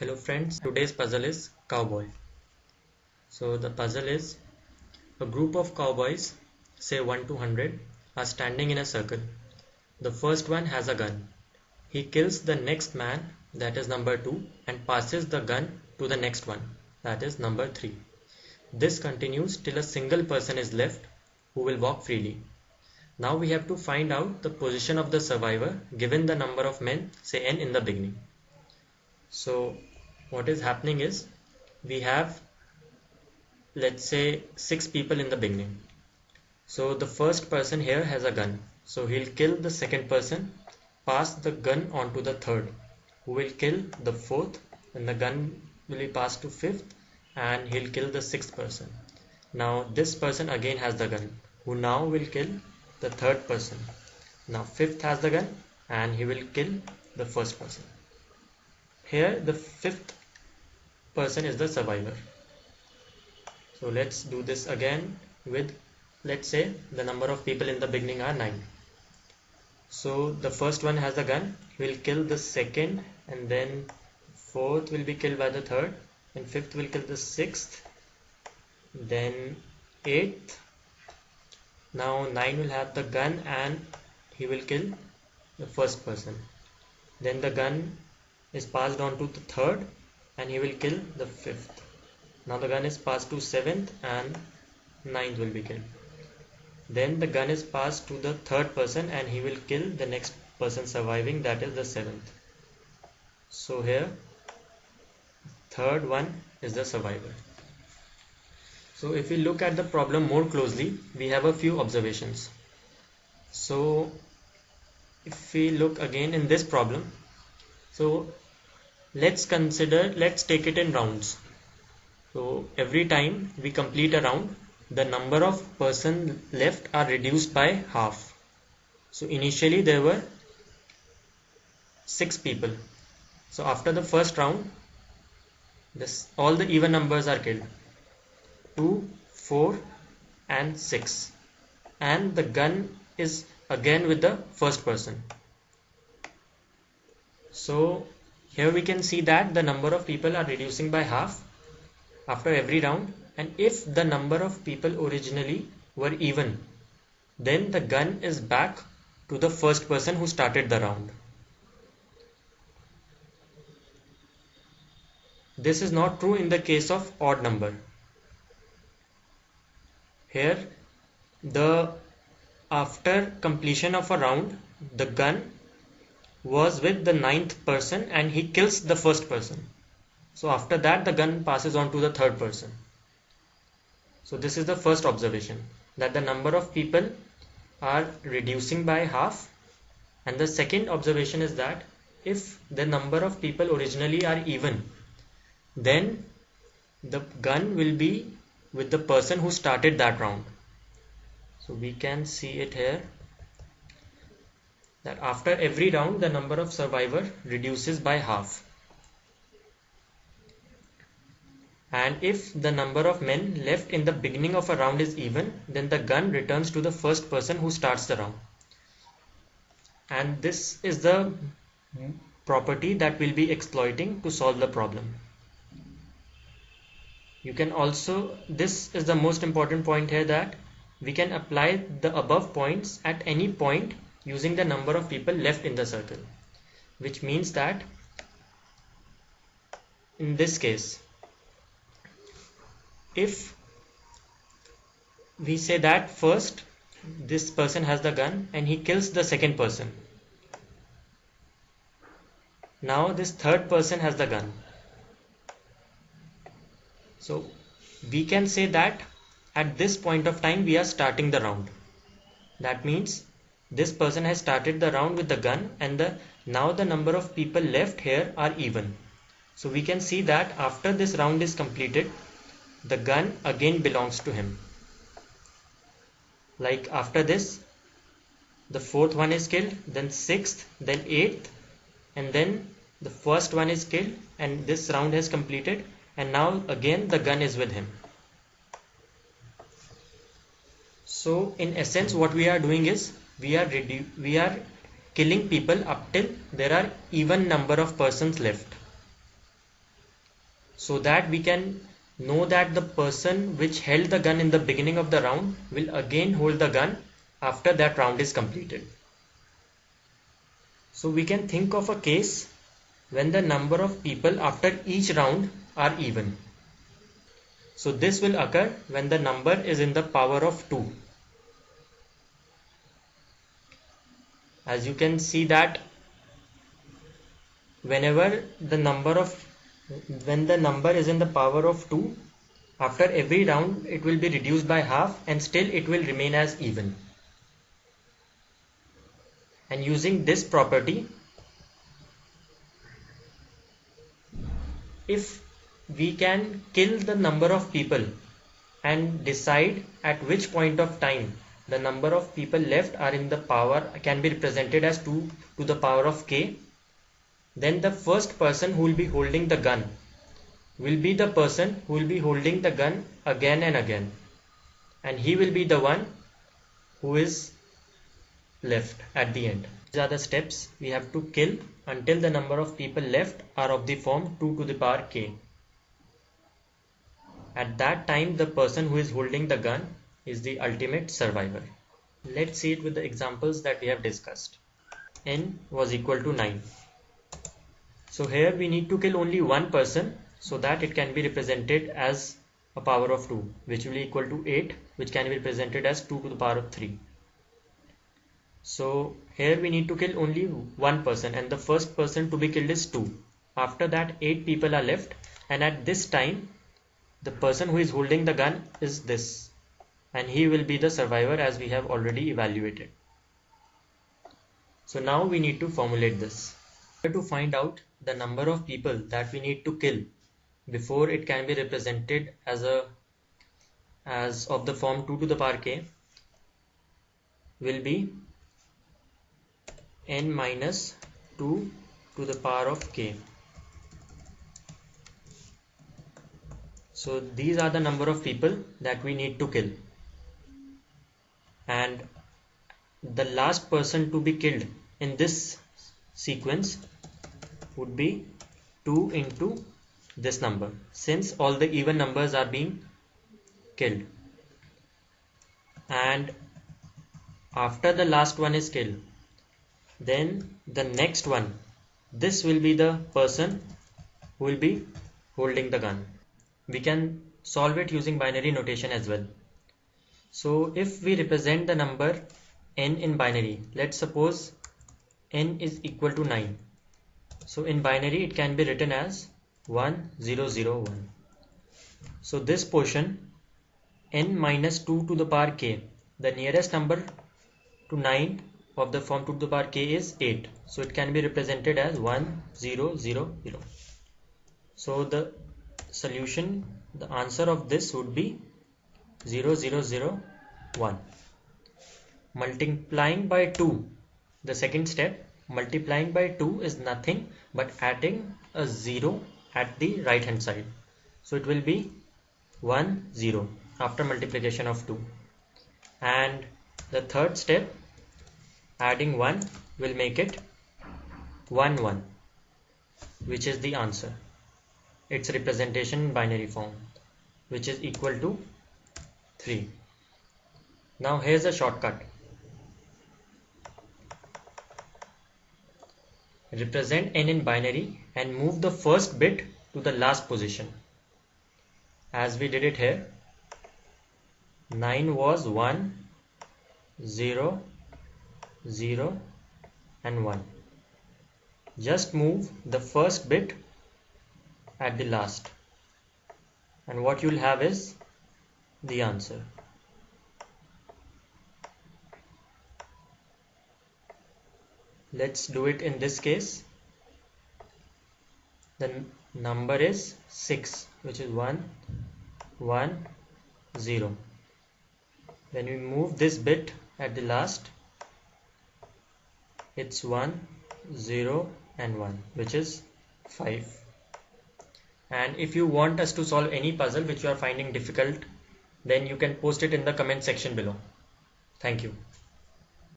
Hello friends, today's puzzle is cowboy. So the puzzle is a group of cowboys, say 1 to 100, are standing in a circle. The first one has a gun. He kills the next man, that is number 2, and passes the gun to the next one, that is number 3. This continues till a single person is left who will walk freely. Now we have to find out the position of the survivor given the number of men, say n, in the beginning. So what is happening is we have, let's say, 6 people in the beginning. So the first person here has a gun, so he'll kill the second person, pass the gun on to the third, who will kill the fourth, and the gun will be passed to fifth, and he'll kill the sixth person. Now this person again has the gun, who now will kill the third person. Now fifth has the gun and he will kill the first person. Here the fifth person is the survivor. So let's do this again with, let's say, the number of people in the beginning are 9. So the first one has the gun, he will kill the second, and then fourth will be killed by the third, and fifth will kill the sixth, then eighth. Now 9 will have the gun and he will kill the first person. Then the gun is passed on to the third and he will kill the fifth. Now the gun is passed to 7th and 9th will be killed. Then the gun is passed to the third person and he will kill the next person surviving, that is the 7th. So here third one is the survivor. So if we look at the problem more closely, we have a few observations. So if we look again in this problem, so let's take it in rounds. So every time we complete a round, the number of persons left are reduced by half. So initially there were 6 people. So after the first round, all the even numbers are killed. 2, 4 and 6. And the gun is again with the first person. So here we can see that the number of people are reducing by half after every round, and if the number of people originally were even, then the gun is back to the first person who started the round. This is not true in the case of odd number. Here after completion of a round, the gun was with the 9th person and he kills the first person. So after that the gun passes on to the third person. So this is the first observation, that the number of people are reducing by half. And the second observation is that if the number of people originally are even, then the gun will be with the person who started that round. So we can see it here, that after every round the number of survivors reduces by half. And if the number of men left in the beginning of a round is even, then the gun returns to the first person who starts the round. And this is the property that we'll be exploiting to solve the problem. You can also, this is the most important point here, that we can apply the above points at any point using the number of people left in the circle, which means that in this case, if we say that first this person has the gun and he kills the second person, now this third person has the gun. So we can say that at this point of time we are starting the round. That means this person has started the round with the gun, and now the number of people left here are even. So we can see that after this round is completed, the gun again belongs to him. Like after this, the fourth one is killed, then sixth, then eighth, and then the first one is killed, and this round has completed, and now again the gun is with him. So in essence what we are doing is we are killing people up till there are even number of persons left. so that we can know that the person which held the gun in the beginning of the round will again hold the gun after that round is completed. So we can think of a case when the number of people after each round are even. So this will occur when the number is in the power of 2. As you can see that when the number is in the power of 2, after every round it will be reduced by half and still it will remain as even. And using this property, if we can kill the number of people and decide at which point of time the number of people left are in the power can be represented as 2 to the power of k, then the first person who will be holding the gun will be the person who will be holding the gun again and again, and he will be the one who is left at the end. These are the steps we have to kill until the number of people left are of the form 2 to the power k. At that time, the person who is holding the gun is the ultimate survivor. Let's see it with the examples that we have discussed. N was equal to 9. So here we need to kill only one person so that it can be represented as a power of 2, which will be equal to 8, which can be represented as 2 to the power of 3. So here we need to kill only one person, and the first person to be killed is 2. After that 8 people are left, and at this time the person who is holding the gun is this, and he will be the survivor as we have already evaluated. So now we need to formulate this. To find out the number of people that we need to kill before it can be represented as of the form 2 to the power k will be n minus 2 to the power of k. So these are the number of people that we need to kill, and the last person to be killed in this sequence would be 2 into this number, since all the even numbers are being killed. And after the last one is killed, then the next one, this will be the person who will be holding the gun. We can solve it using binary notation as well. So if we represent the number n in binary, let's suppose n is equal to 9. So in binary it can be written as 1001. So this portion n minus 2 to the power k, the nearest number to 9 of the form 2 to the power k is 8. So it can be represented as 1000. So the solution, the answer of this would be 0001. Multiplying by 2, the second step, multiplying by 2 is nothing but adding a 0 at the right hand side. So it will be 10 after multiplication of 2. And the third step, adding 1 will make it 11, which is the answer. Its representation in binary form, which is equal to 3. Now here's a shortcut. Represent n in binary and move the first bit to the last position. As we did it here, 9 was 1, 0, 0 and 1. Just move the first bit at the last, and what you'll have is the answer. Let's do it in this case. The number is 6, which is 1, 1, 0. When we move this bit at the last, it's 1, 0 and 1, which is 5. And if you want us to solve any puzzle which you are finding difficult, then you can post it in the comment section below. Thank you.